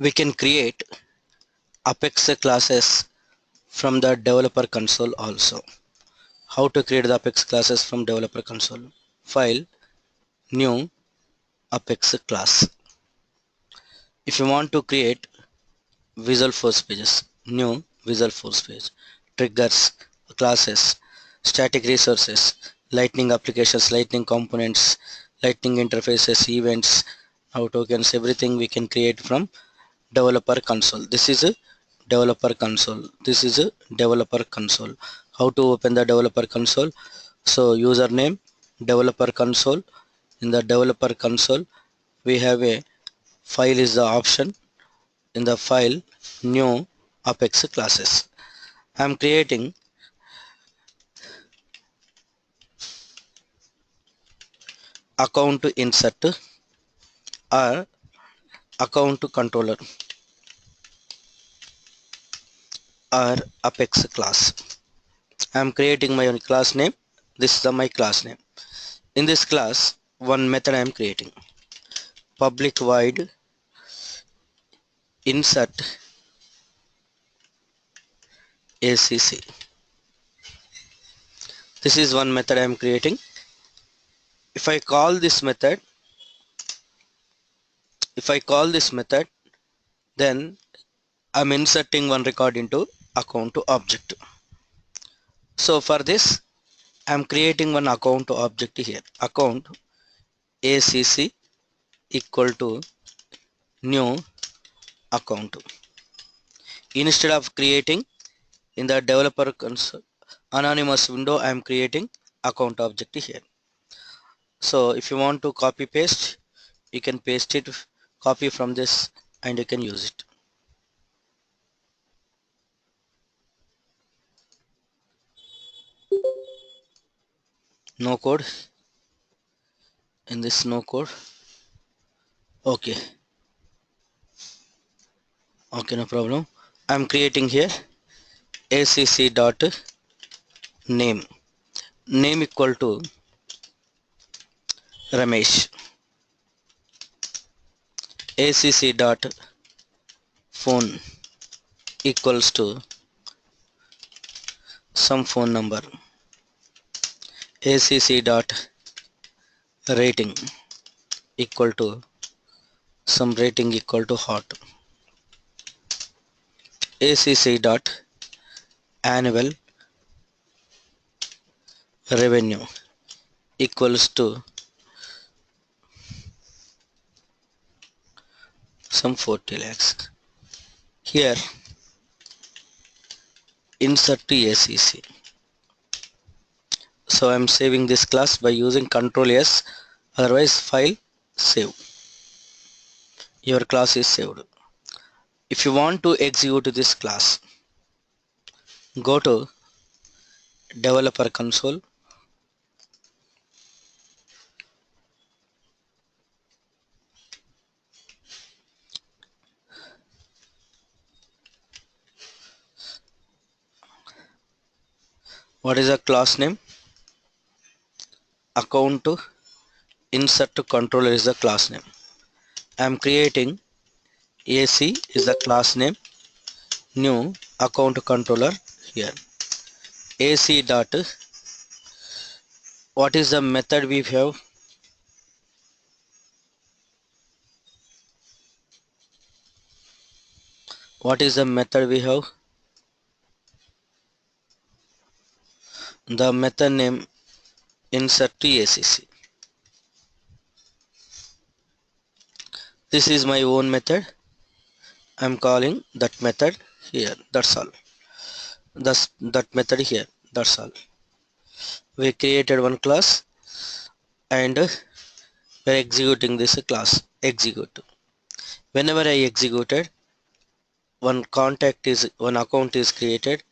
We can create Apex classes from the developer console also. How to create the Apex classes from developer console? File, new Apex class. If you want to create Visual Force pages, new Visual Force page, triggers, classes, static resources, lightning applications, lightning components, lightning interfaces, events, how tokens, everything we can create from developer console. This is a developer console. This is a developer console. How to open the developer console? So username, developer console. In the developer console we have a file is the option. In the file, new Apex classes. I am creating account insert or account controller or Apex class. I am creating my own class name. This is my class name. In this class, one method I am creating. Public void insert ACC. This is one method I am creating. If I call this method, then I'm inserting one record into account to object. So for this, I'm creating one account to object here. Account ACC equal to new account. Instead of creating in the developer console anonymous window, I am creating account object here. So if you want to copy paste, you can paste it, copy from this, and you can use it. No code. In this no code. Okay, no problem. I'm creating here acc dot name equal to Ramesh, acc dot phone equals to some phone number, acc dot rating equal to some rating equal to hot, acc dot annual revenue equals to some 40 lakhs. Here insert to ACC. So I'm saving this class by using Control S, otherwise file save. Your class is saved. If you want to execute this class, go to developer console, what is the class name? Account to insert to controller is the class name. I am creating AC is the class name, new account controller here. AC dot, what is the method we have? What is the method we have? The method name insert to ACC. This is my own method. I'm calling that method here. That's all. That method here. That's all. We created one class and we're executing this class. Execute. Whenever I executed, one account is created.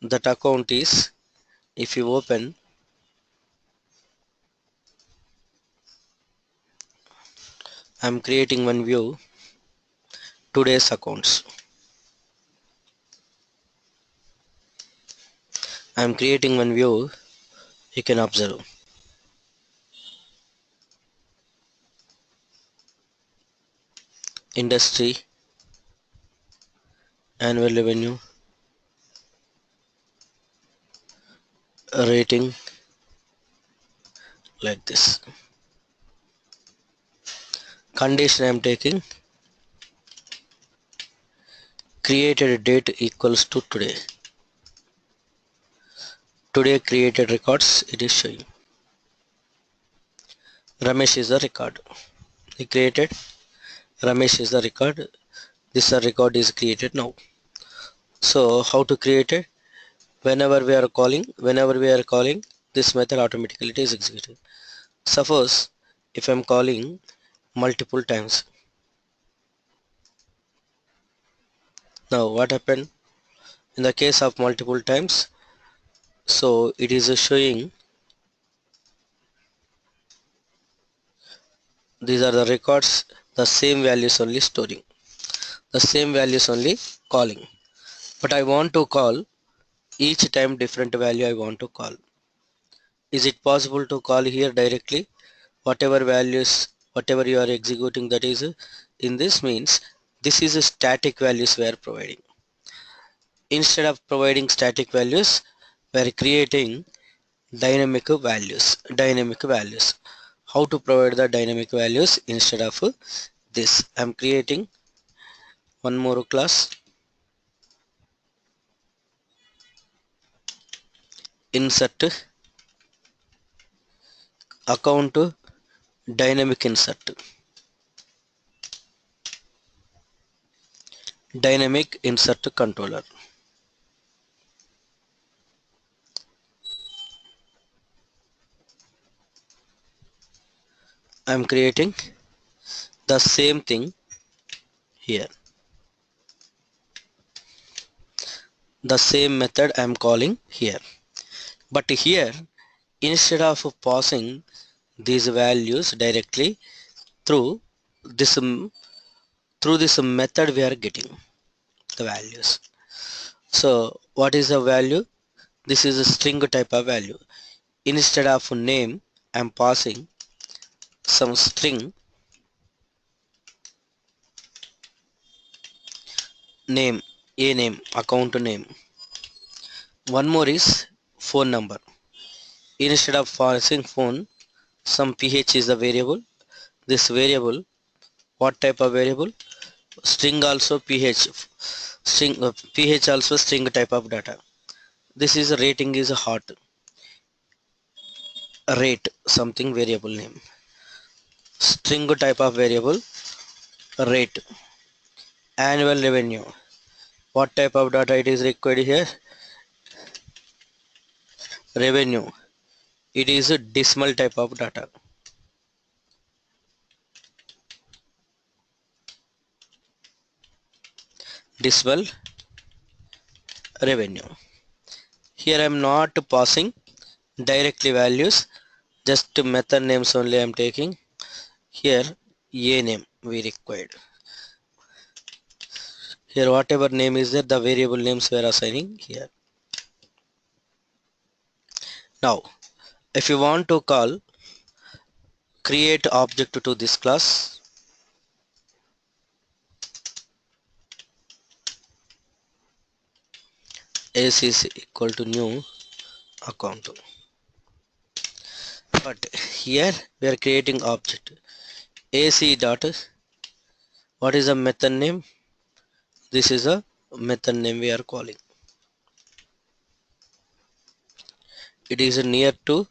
That account is, if you open, I'm creating one view, today's accounts. I'm creating one view, you can observe. Industry, annual revenue, rating, like this. Condition I am taking, created date equals to today. Today created records, it is showing. Ramesh is the record. He created, Ramesh is the record. This record is created now. So how to create it? Whenever we are calling, this method automatically it is executed. Suppose if I am calling multiple times. Now what happened? In the case of multiple times, so it is showing these are the records, the same values only storing, the same values only calling. But I want to call each time different value I want to call. Is it possible to call here directly? Whatever values, whatever you are executing, that is in this means this is a static values we are providing. Instead of providing static values, we are creating dynamic values. How to provide the dynamic values instead of this? I am creating one more class, insert account dynamic insert controller. I am creating the same thing here. The same method I am calling here. But here, instead of passing these values directly through this method, we are getting the values. So what is the value? This is a string type of value. Instead of name, I am passing some string name, a name, account name. One more is phone number. Instead of passing phone, some ph is the variable. This variable, what type of variable? String also ph. Ph also string type of data. This is rating is hot. Rate something variable name. String type of variable rate. Annual revenue. What type of data it is required here? Revenue. It is a decimal type of data. Decimal revenue. Here I am not passing directly values, just method names only I am taking. Here a name we required. Here whatever name is there, the variable names we are assigning here. Now if you want to call create object to this class, s is equal to new account. But here we are creating object ac dot, what is the method name? This is a method name we are calling. It is near to,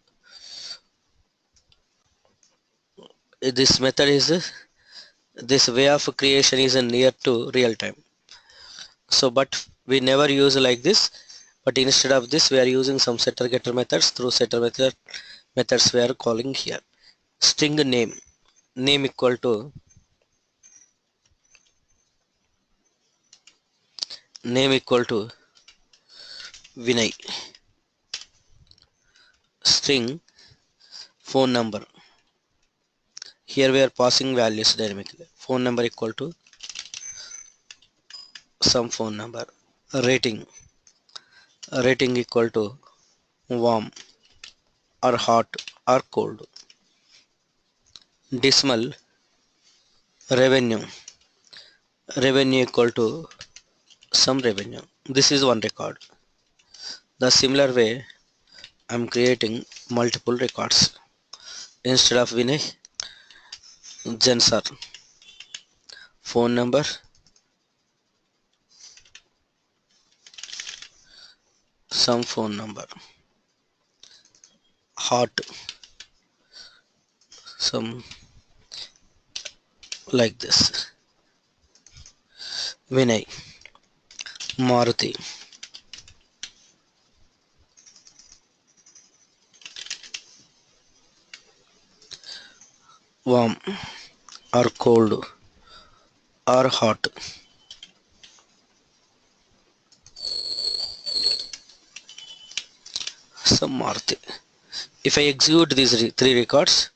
this method is this way of creation is near to real time. So but we never use like this, but instead of this we are using some setter getter methods. Through setter methods we are calling here string name equal to Vinay, string phone number. Here we are passing values dynamically. Phone number equal to some phone number. Rating equal to warm or hot or cold. Decimal revenue equal to some revenue. This is one record. The similar way I'm creating multiple records. Instead of Vinay, Jensar, phone number, some phone number, hot, some like this, Vinay, Maruti, warm or cold or hot, some Maruti. If I execute these three records,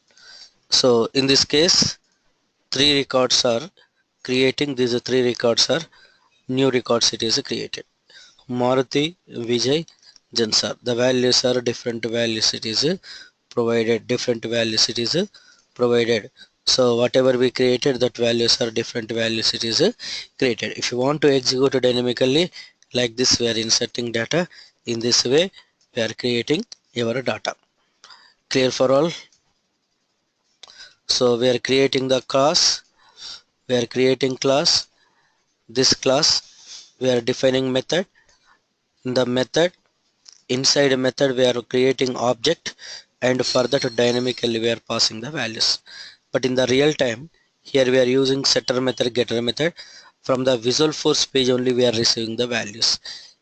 so in this case, three records are creating, these three records are new records it is created. Maruti, Vijay, Jansar. The values are different values it is provided, different values it is provided. So whatever we created, that values are different values it is created. If you want to execute dynamically like this, we are inserting data. In this way we are creating your data. Clear for all? So we are creating the class, we are creating class, this class we are defining method. In the method, inside a method we are creating object, and for that dynamically we are passing the values. But in the real time, here we are using setter method, getter method. From the Visualforce page only we are receiving the values.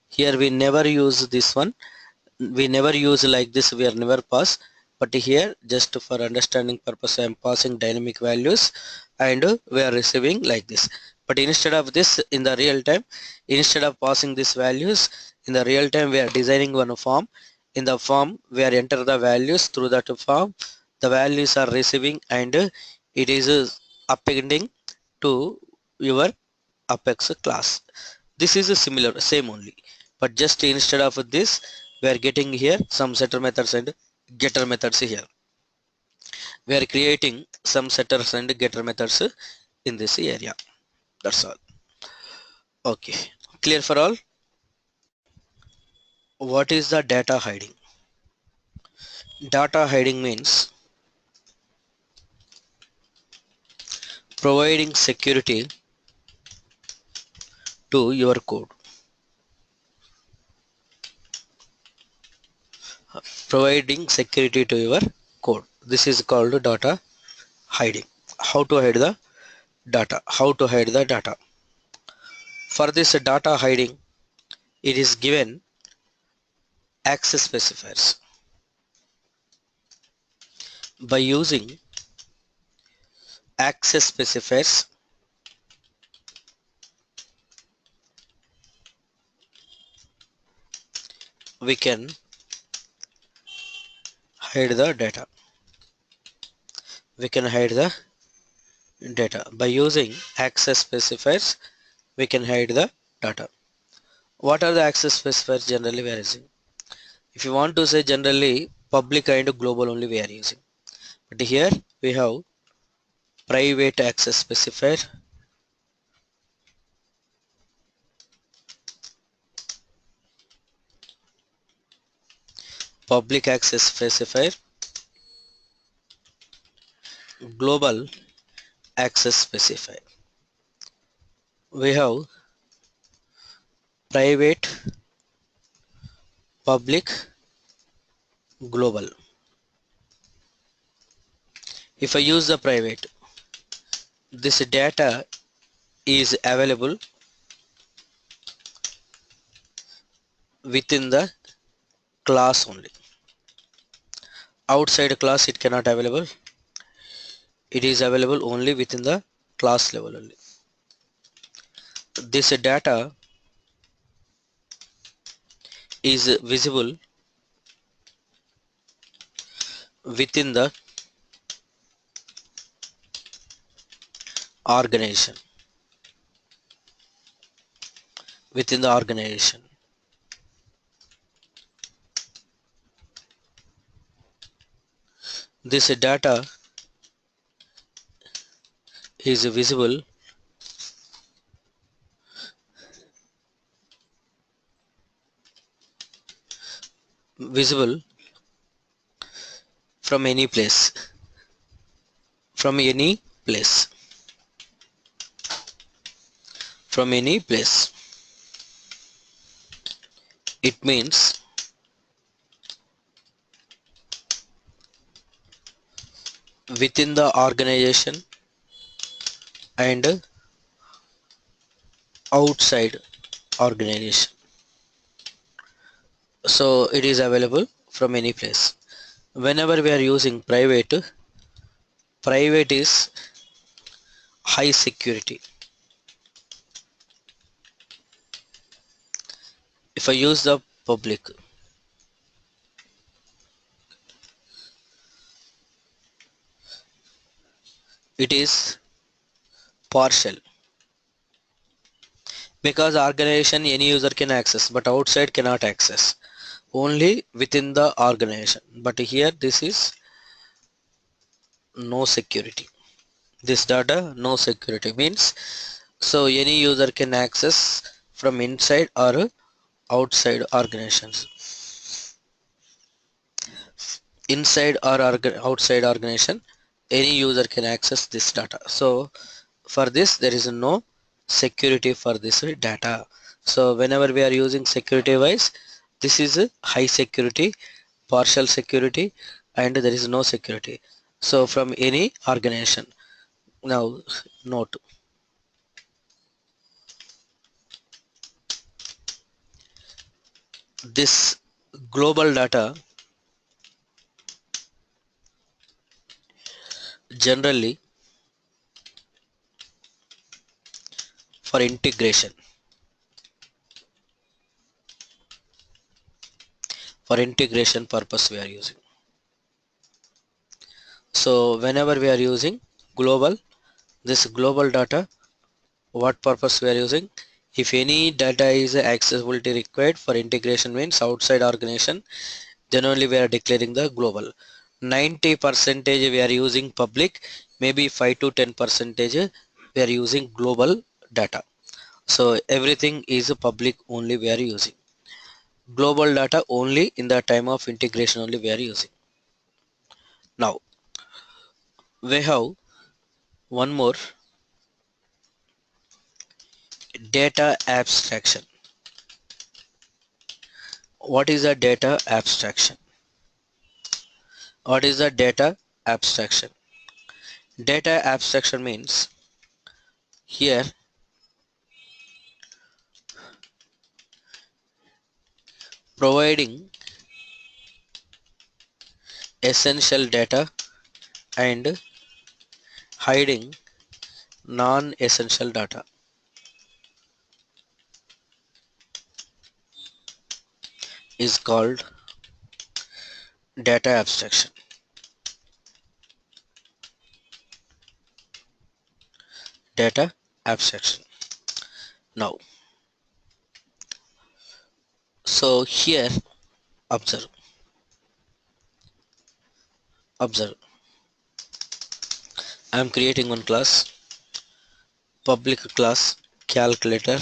Here we never use this one, we never use like this, we are never pass. But here just for understanding purpose I am passing dynamic values, and we are receiving like this. But instead of this, in the real time, instead of passing these values, in the real time we are designing one form. In the form we are enter the values through that form, the values are receiving, and it is appending to your Apex class. This is a similar, same only, but just instead of this we are getting here some setter methods and getter methods. Here we are creating some setters and getter methods in this area. That's all. Okay, clear for all? What is the data hiding? Data hiding means providing security to your code. Providing security to your code. This is called data hiding. How to hide the data? How to hide the data? For this data hiding, it is given access specifiers. By using access specifiers, we can hide the data. We can hide the data. By using access specifiers, we can hide the data. What are the access specifiers generally we are using? If you want to say generally, public and global only we are using. But here we have private access specifier, public access specifier, global access specifier. We have private, public, global. If I use the private, this data is available within the class only. Outside class it cannot available. It is available only within the class level only. This data is visible within the organization. Within the organization. This data is visible visible from any place, from any place, from any place. It means within the organization and outside organization. So it is available from any place. Whenever we are using private is high security. If I use the public, it is partial, because organization any user can access but outside cannot access, only within the organization. But here this is no security. This data no security means, so any user can access from inside or outside organizations. Inside or outside organization, any user can access this data. So for this there is no security for this data. So whenever we are using security wise, this is a high security, partial security, and there is no security. So from any organization. Now note, this global data generally for integration, purpose we are using. So whenever we are using global, this global data, what purpose we are using? If any data is accessibility required for integration means outside organization, then only we are declaring the global. 90% we are using public, maybe 5 to 10% we are using global data. So everything is public only we are using. Global data only in the time of integration only we are using. Now we have one more, data abstraction. What is a data abstraction? What is a data abstraction? Data abstraction means here providing essential data and hiding non-essential data is called data abstraction. Data abstraction. Now, so here observe, I am creating one class, public class calculator.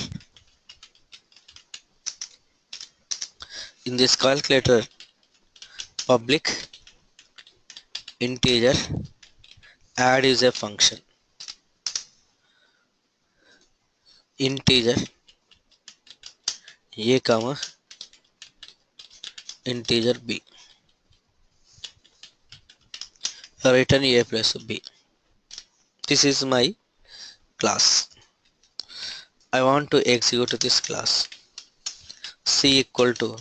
In this calculator, public integer add is a function, integer a comma integer b, return a plus b. This is my class. I want to execute this class. C equal to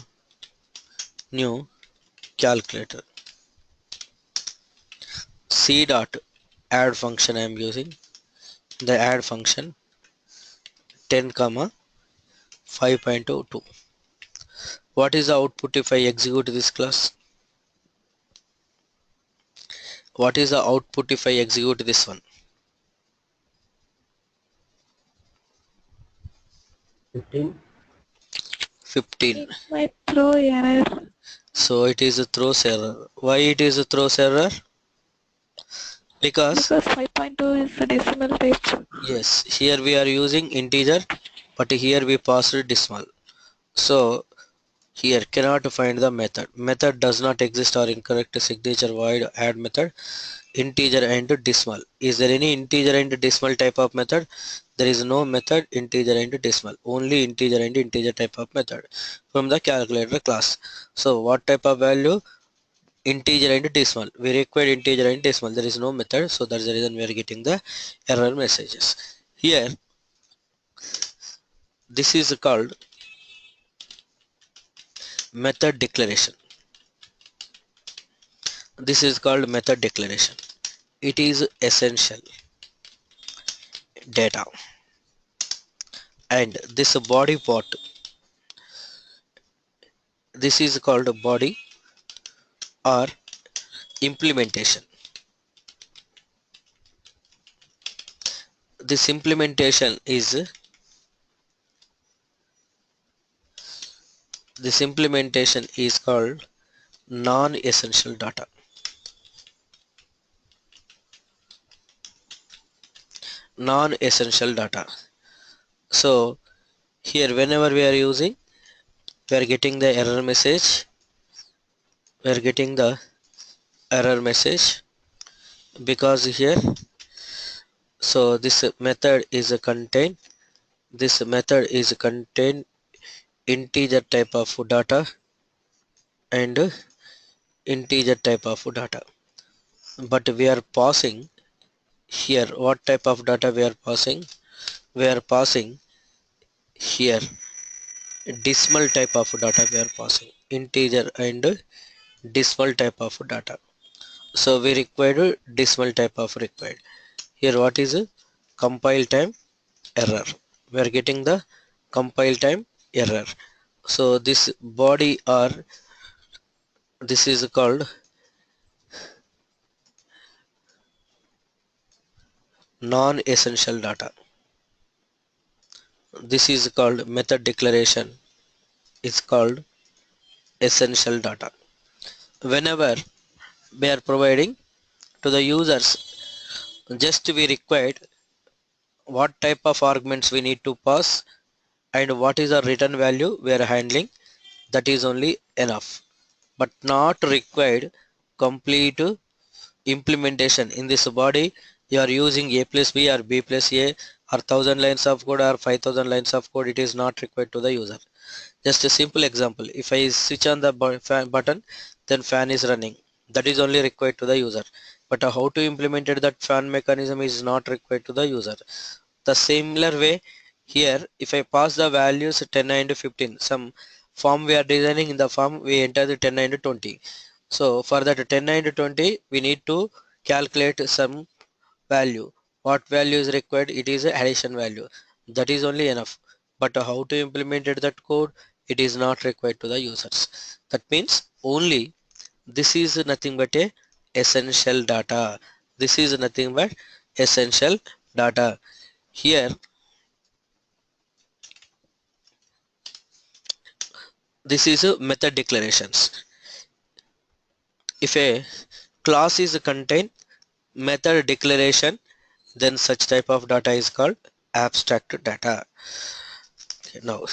new calculator. C dot add function I am using. The add function 10 comma 5.02. What is the output if I execute this class? What is the output if I execute this one? 15. It might throw error So it is a throws error. Why it is a throws error? Because 5.2 is a decimal type. yes, here we are using integer, but here we passed decimal. So Here cannot find the method. Method does not exist or incorrect signature void add method. Integer and decimal. Is there any integer and decimal type of method? There is no method integer and decimal. Only integer and integer type of method from the calculator class. So what type of value? Integer and decimal. We require integer and decimal. There is no method, so that's the reason we are getting the error messages. Here this is called method declaration. This is called method declaration. It is essential data, and this body part, this is called body or implementation. This implementation is called non-essential data. Non-essential data. So here whenever we are using, we are getting the error message. We are getting the error message because here, so this method is a contain. This method is contain integer type of data and integer type of data, but we are passing here what type of data we are passing. We are passing here decimal type of data. We are passing integer and decimal type of data, so we required decimal type of required. Here what is compile time error? We are getting the compile time error. So this body or this is called non-essential data. This is called method declaration, is called essential data. Whenever we are providing to the users, just we required what type of arguments we need to pass and what is the return value we are handling. That is only enough, but not required complete implementation. In this body you are using a plus b or b plus a or 1000 lines of code or 5000 lines of code. It is not required to the user. Just a simple example, if I switch on the fan button, then fan is running. That is only required to the user, but how to implement it, that fan mechanism is not required to the user. The similar way here, if I pass the values 10 and 15, some form we are designing, in the form we enter the 10 and 20. So for that 10 and 20 we need to calculate some value. What value is required? It is a addition value. That is only enough, but how to implement it, that code, it is not required to the users. That means only this is nothing but a essential data. This is nothing but essential data. Here this is a method declarations. If a class is contain method declaration, then such type of data is called abstract data. Okay, now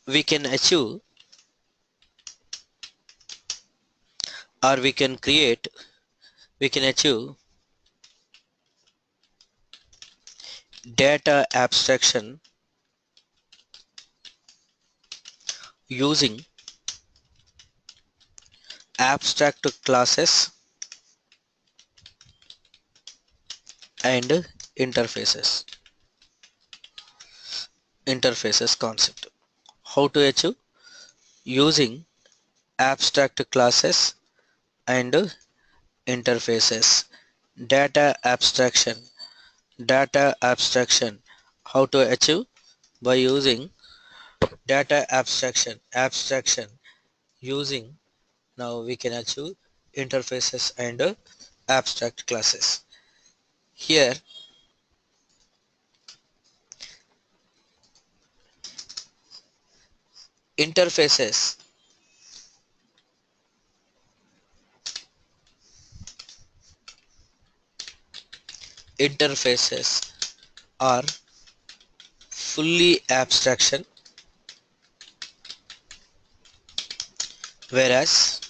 we can achieve or we can create, we can achieve data abstraction using abstract classes and interfaces concept. How to achieve? Using abstract classes and interfaces. Data abstraction. How to achieve? By using data abstraction using, now we can achieve interfaces and abstract classes. Here interfaces are fully abstraction whereas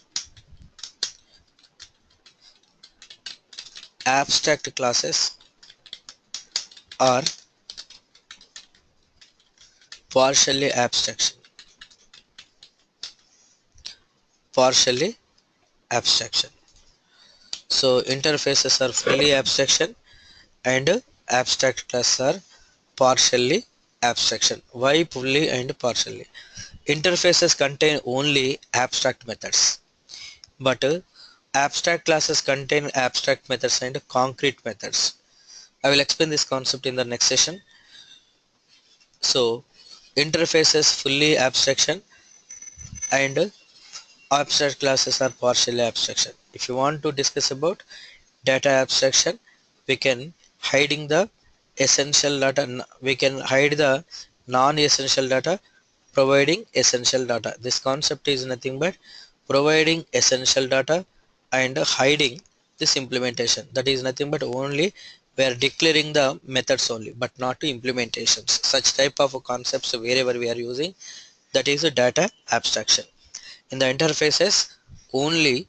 abstract classes are partially abstraction. So interfaces are fully abstraction and abstract classes are partially abstraction. Why fully and partially? Interfaces contain only abstract methods, but abstract classes contain abstract methods and concrete methods. I will explain this concept in the next session. So interfaces fully abstraction and abstract classes are partially abstraction. If you want to discuss about data abstraction, we can hiding the essential data, we can hide the non-essential data, providing essential data. This concept is nothing but providing essential data and hiding this implementation. That is nothing but only we are declaring the methods only, but not to implementations. Such type of concepts wherever we are using, that is a data abstraction. In the interfaces, only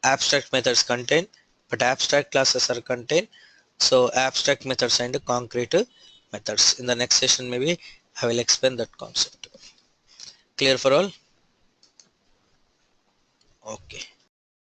abstract methods contain, but abstract classes are contained. So abstract methods and concrete methods. In the next session, maybe I will explain that concept. Clear for all? Okay.